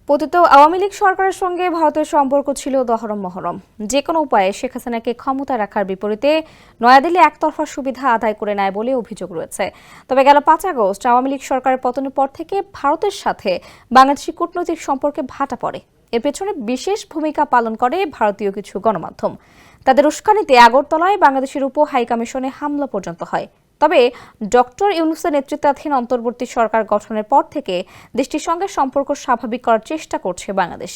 পতিত আওয়ামী লীগ সরকারের সঙ্গে ভারতের সম্পর্ক ছিল দহরম মহরম। যে কোনো উপায়ে শেখ হাসিনাকে ক্ষমতায় রাখার বিপরীতে নয়াদিল্লি একতরফা সুবিধা আদায় করে নেয় বলে অভিযোগ রয়েছে। তবে গেল ৫ আগস্ট আওয়ামী লীগ সরকারের পতনের পর থেকে ভারতের সাথে বাংলাদেশের কূটনৈতিক সম্পর্কে ভাটা পড়ে। এর পেছনে বিশেষ ভূমিকা পালন করে ভারতীয় কিছু গণমাধ্যম। তাদের উস্কানিতে আগরতলায় বাংলাদেশের উপ হাইকমিশনে হামলা পর্যন্ত হয়। তবে ডক্টর ইউনূসের নেতৃত্বাধীন অন্তর্বর্তী সরকার গঠনের পর থেকে দেশটির সঙ্গে সম্পর্ক স্বাভাবিক করার চেষ্টা করছে বাংলাদেশ,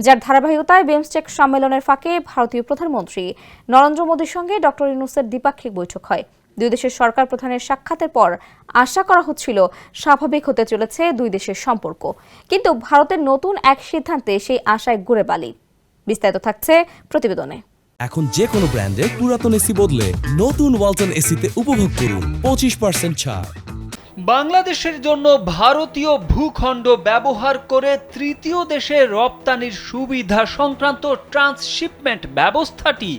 যার ধারাবাহিকতায় বিমস্টেক সম্মেলনের ফাঁকে ভারতীয় প্রধানমন্ত্রী নরেন্দ্র মোদীর সঙ্গে ডক্টর ইউনূসের দ্বিপাক্ষিক বৈঠক হয়। দুই দেশের সরকার প্রধানের সাক্ষাতের পর আশা করা হচ্ছিল স্বাভাবিক হতে চলেছে দুই দেশের সম্পর্ক, কিন্তু ভারতের নতুন এক সিদ্ধান্তে সেই আশায় গুড়ে বালি। বিস্তারিত থাকছে প্রতিবেদনে। এখন যে কোনো ব্র্যান্ডের পুরাতন এসি বদলে নতুন ওয়ালটন এসিতে উপভোগ করুন 25% ছাড়। বাংলাদেশের জন্য ভারতীয় ভূখণ্ড ব্যবহার করে তৃতীয় দেশে রপ্তানির সুবিধা সংক্রান্ত ট্রান্সশিপমেন্ট ব্যবস্থাটি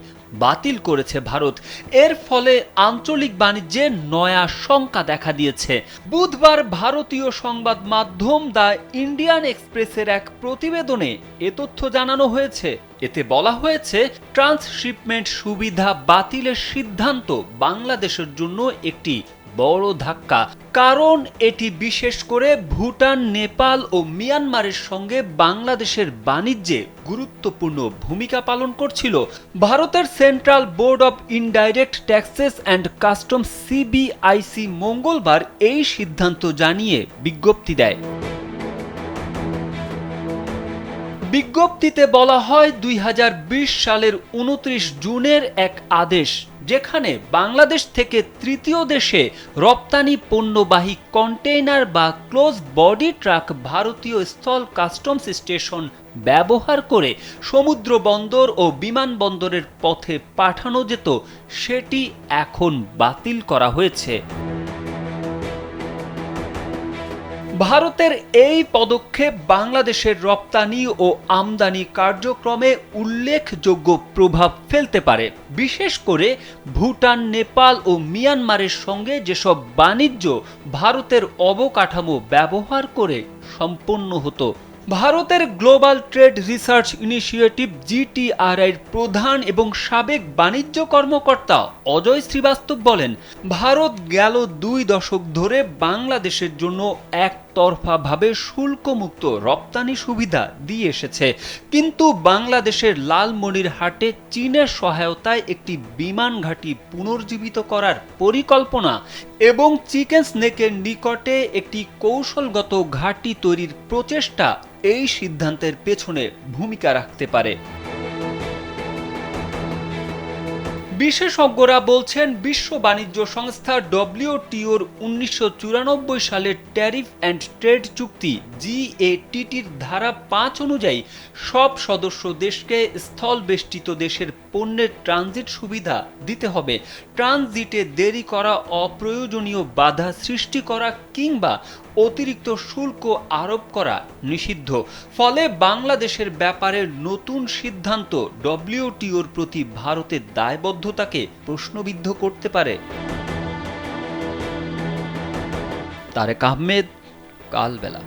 বাতিল করেছে ভারত। এর ফলে আঞ্চলিক বাণিজ্যে নয়া শঙ্কা দেখা দিয়েছে। বুধবার ভারতীয় সংবাদ মাধ্যম দ্য ইন্ডিয়ান এক্সপ্রেসের এক প্রতিবেদনে এ তথ্য জানানো হয়েছে। এতে বলা হয়েছে, ট্রান্সশিপমেন্ট সুবিধা বাতিলের সিদ্ধান্ত বাংলাদেশের জন্য একটি বড় ধাক্কা, কারণ এটি বিশেষ করে ভুটান, নেপাল ও মিয়ানমারের সঙ্গে বাংলাদেশের বাণিজ্যে গুরুত্বপূর্ণ ভূমিকা পালন করছিল। ভারতের central board of indirect taxes and customs CBIC মঙ্গলবার এই সিদ্ধান্ত জানিয়ে বিজ্ঞপ্তি দেয়। বিজ্ঞপ্তিতে বলা হয়, 2020 সালের 29 জুনের এক আদেশ, যেখানে বাংলাদেশ থেকে তৃতীয় দেশে রপ্তানি পণ্যবাহী কন্টেইনার বা ক্লোজ বডি ট্রাক ভারতীয় স্থল কাস্টমস স্টেশন ব্যবহার করে সমুদ্র বন্দর ও বিমানবন্দরের পথে পাঠানো যেত, সেটি এখন বাতিল করা হয়েছে। ভারতের এই পদক্ষেপ বাংলাদেশের রপ্তানি ও আমদানি কার্যক্রমে উল্লেখযোগ্য প্রভাব ফেলতে পারে, বিশেষ করে ভুটান, নেপাল ও মিয়ানমারের সঙ্গে যেসব বাণিজ্য ভারতের অবকাঠামো ব্যবহার করে সম্পন্ন হতো। ভারতের গ্লোবাল ট্রেড রিসার্চ ইনিশিয়েটিভ জিটিআরআইয়ের প্রধান এবং সাবেক বাণিজ্য কর্মকর্তা অজয় শ্রীবাস্তব বলেন, ভারত গেল 2 দশক ধরে বাংলাদেশের জন্য একতরফাভাবে শুল্কমুক্ত রপ্তানি সুবিধা দিয়ে এসেছে, কিন্তু বাংলাদেশের লালমনিরহাটে চীনের সহায়তায় একটি বিমান ঘাঁটি পুনর্জীবিত করার পরিকল্পনা এবং চিকেন স্নেকের নিকটে একটি কৌশলগত ঘাঁটি তৈরির প্রচেষ্টা এই সিদ্ধান্তের পেছনে ভূমিকা রাখতে পারে। বিশেষজ্ঞরা বলছেন, বিশ্ব বাণিজ্য সংস্থা ডব্লিউটিওর 1994 সালের ট্যারিফ অ্যান্ড ট্রেড চুক্তি জিএটিটির ধারা 5 অনুযায়ী সব সদস্য দেশকে স্থলবেষ্টিত দেশের পণ্যের ট্রানজিট সুবিধা দিতে হবে। ট্রানজিটে দেরি করা, অপ্রয়োজনীয় বাধা সৃষ্টি করা কিংবা অতিরিক্ত শুল্ক আরোপ করা নিষিদ্ধ। ফলে বাংলাদেশের ব্যাপারে নতুন সিদ্ধান্ত ডব্লিউটিওর প্রতি ভারতের দায়বদ্ধতাকে প্রশ্নবিদ্ধ করতে পারে। তারেক আহমেদ, কালবেলা।